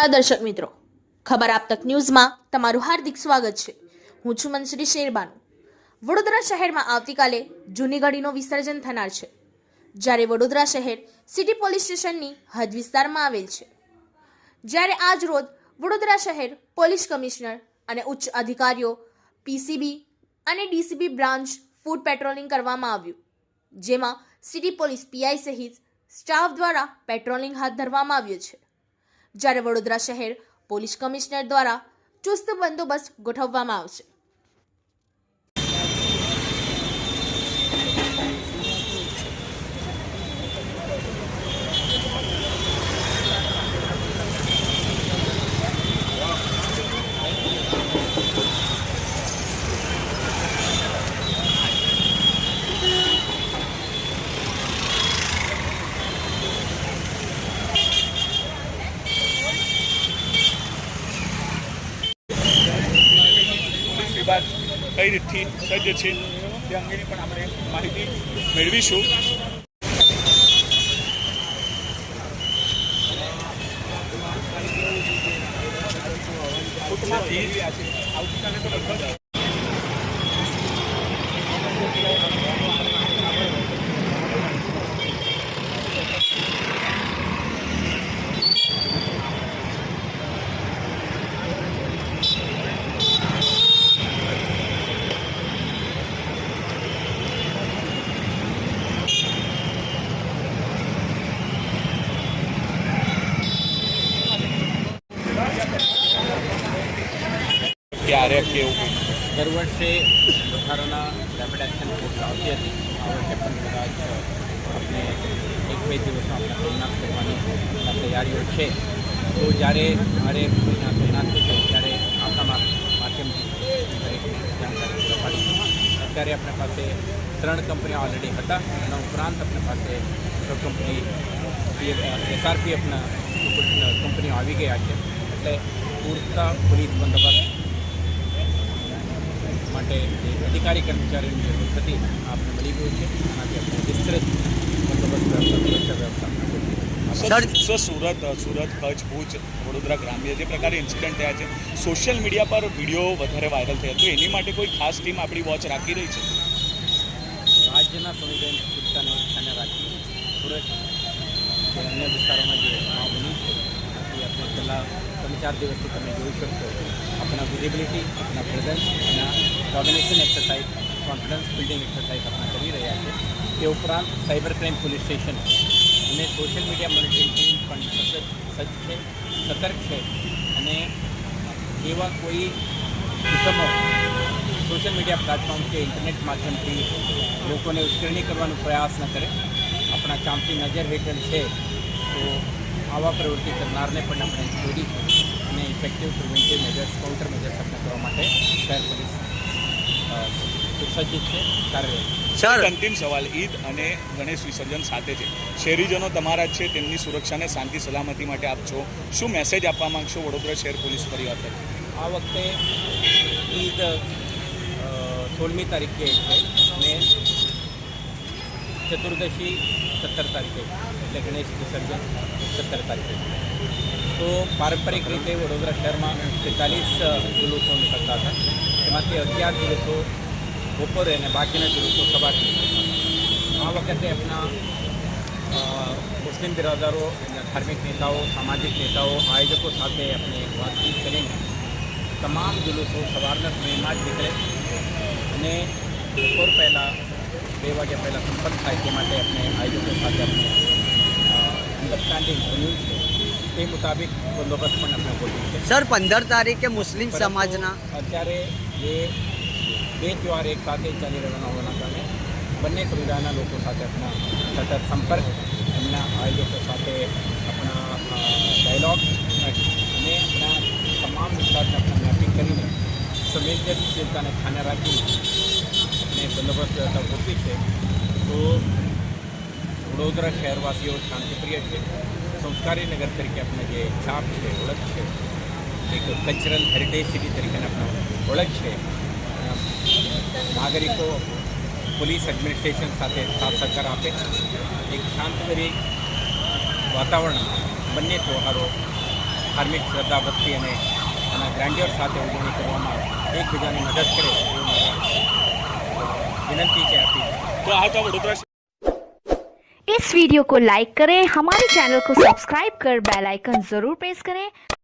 નમસ્કાર દર્શક મિત્રો, ખબર આપ તક ન્યૂઝમાં તમારું હાર્દિક સ્વાગત છે। હું છું મનશ્રી શેરબાનુ। વડોદરા શહેરમાં આવતીકાલે જૂની ગાડીનું વિસર્જન થનાર છે, જ્યારે વડોદરા શહેર સિટી પોલીસ સ્ટેશનની હદ વિસ્તારમાં આવેલ છે। જ્યારે આજ રોજ વડોદરા શહેર પોલીસ કમિશનર અને ઉચ્ચ અધિકારીઓ પીસીબી અને ડીસીબી બ્રાન્ચ ફૂટ પેટ્રોલિંગ કરવામાં આવ્યું, જેમાં સિટી પોલીસ પીઆઈ સહિત સ્ટાફ દ્વારા પેટ્રોલિંગ હાથ ધરવામાં આવ્યું છે। જ્યારે વડોદરા શહેર પોલીસ કમિશનર દ્વારા ચુસ્ત બંદોબસ્ત ગોઠવવામાં આવશે। વિભાગ કઈ રીતથી સજ્જ છે તે અંગેની પણ આપણે માહિતી મેળવીશું। આવતીકાલે તો લગભગ આરએફ કે એવું દર વર્ષે વધારાના રેપિડ એક્શન ફોર્સ આવતી હતી। આ વર્ષે પણ કદાચ આપણે 1-2 દિવસમાં આપણે તૈનાત કરવાની તૈયારીઓ છે। તો જ્યારે મારે કોઈના તૈનાત થશે ત્યારે આપણા માધ્યમથી દરેકને જાણકારી પૂરા પાડીશું। અત્યારે આપણી પાસે 3 કંપનીઓ ઓલરેડી હતા, એના ઉપરાંત આપણી પાસે 6 કંપની એસઆરપી આપણા કંપનીઓ આવી ગયા છે। એટલે પૂરતા પોલીસ બંદોબસ્ત માટે અધિકારી કર્મચારીઓની જરૂર હતી આપણે મળી ગયું છે। આનાથી આપણે વિસ્તૃત બંદોબસ્ત વ્યવસ્થા સુરત કચ્છ ભુજ વડોદરા ગ્રામ્ય જે પ્રકારે ઇન્સિડન્ટ થયા છે, સોશિયલ મીડિયા પર વિડીયો વધારે વાયરલ થયા, તો એની માટે કોઈ ખાસ ટીમ આપણી વોચ રાખી રહી છે? રાજ્યના સંવેદનશીલતાને ધ્યાને રાખી સુરત કે અન્ય વિસ્તારોમાં જે ઘટનાઓ બની છે એ આપણે છેલ્લા 3-4 દિવસથી તમે જોઈ શકશો। આપણા વિઝિબિલિટી, આપણા પ્રેઝન્સ અને coordination exercise, confidence building exercise આપણે કરી રહ્યા છીએ। તે ઉપરાંત સાયબર ક્રાઇમ પોલીસ સ્ટેશન અને સોશિયલ મીડિયા મોનિટરિંગ ટીમ પણ સજ્જ છે, સતર્ક છે અને એવા કોઈ કિસ્સામાં સોશિયલ મીડિયા પ્લેટફોર્મ કે ઇન્ટરનેટ માધ્યમથી લોકોને ઉશ્કેરણી કરવાનો પ્રયાસ ન કરે। આપણા ચાંપતી નજર હેઠળ છે, તો આવા પ્રવૃત્તિ કરનારને પણ આપણે શોધી અને effective preventive measures, counter measures આપણે કરવા માટે શહેર પોલીસ સુસજ્જિત છે, કાર્યરત છે। સર, અંતિમ સવાલ, ઈદ અને ગણેશ વિસર્જન સાથે છે, શહેરીજનો તમારા જ છે, તેમની સુરક્ષાને શાંતિ સલામતી માટે આપ છો, શું મેસેજ આપવા માંગશો વડોદરા શહેર પોલીસ પરિવાર તરફથી? આ વખતે ઈદ 16મી તારીખે છે અને ચતુર્દશી 17 તારીખે, એટલે ગણેશ વિસર્જન 17 તારીખે। તો પારંપરિક રીતે વડોદરા શહેરમાં 43 જુલુસો નીકળતા હતા, તેમાંથી 11 જુલુસો બપોરે અને બાકીના જુલુસો સવારથી નીકળતા હતા। આ વખતે આપણા મુસ્લિમ બિરાદરો, ધાર્મિક નેતાઓ, સામાજિક નેતાઓ, આયોજકો સાથે આપણે વાતચીત કરીને તમામ જુલુસો સવારના સમયમાં જ નીકળે અને બપોર પહેલાં 2 વાગ્યા પહેલાં સંપન્ન થાય તે માટે આપણે આયોજકો સાથે આપણે અન્ડરસ્ટેન્ડિંગ બન્યું છે। તે મુતાબિક બંદોબસ્ત પણ આપણે ગોઠવ્યું છે। સર, 15 તારીખે મુસ્લિમ સમાજના અત્યારે જે 2 તહેવાર એક સાથે ચાલી રહેવાના હોવાના કારણે બંને સમુદાયના લોકો સાથે આપણા સતત સંપર્ક, એમના આયોજકો સાથે આપણા ડાયલોગ અને આપણા તમામ વિસ્તારને આપણે મેપિંગ કરીને સંવેદનશીલતાને ધ્યાને રાખીને આપણે બંદોબસ્ત વ્યવસ્થા ગોઠવી છે। તો વડોદરા શહેરવાસીઓ શાંતિપ્રિય છે, સંસ્કારી નગર તરીકે આપણે જે છાપ છે, ઓળખ છે, એક કલ્ચરલ હેરિટેજ સિટી તરીકેની આપણે ઓળખ છે। નાગરિકો પોલીસ એડમિનિસ્ટ્રેશન સાથે સાથ સહકાર આપે, એક શાંતભરી વાતાવરણ બંને તહેવારો ધાર્મિક શ્રદ્ધા ભક્તિ અને ગ્રાન્ડિયર સાથે ઉજવણી કરવામાં એકબીજાની મદદ કરે એવી મારી વિનંતી છે આપી। તો આ હતા વડોદરા इस वीडियो को लाइक करें, हमारे चैनल को सब्सक्राइब कर बेल आइकन जरूर प्रेस करें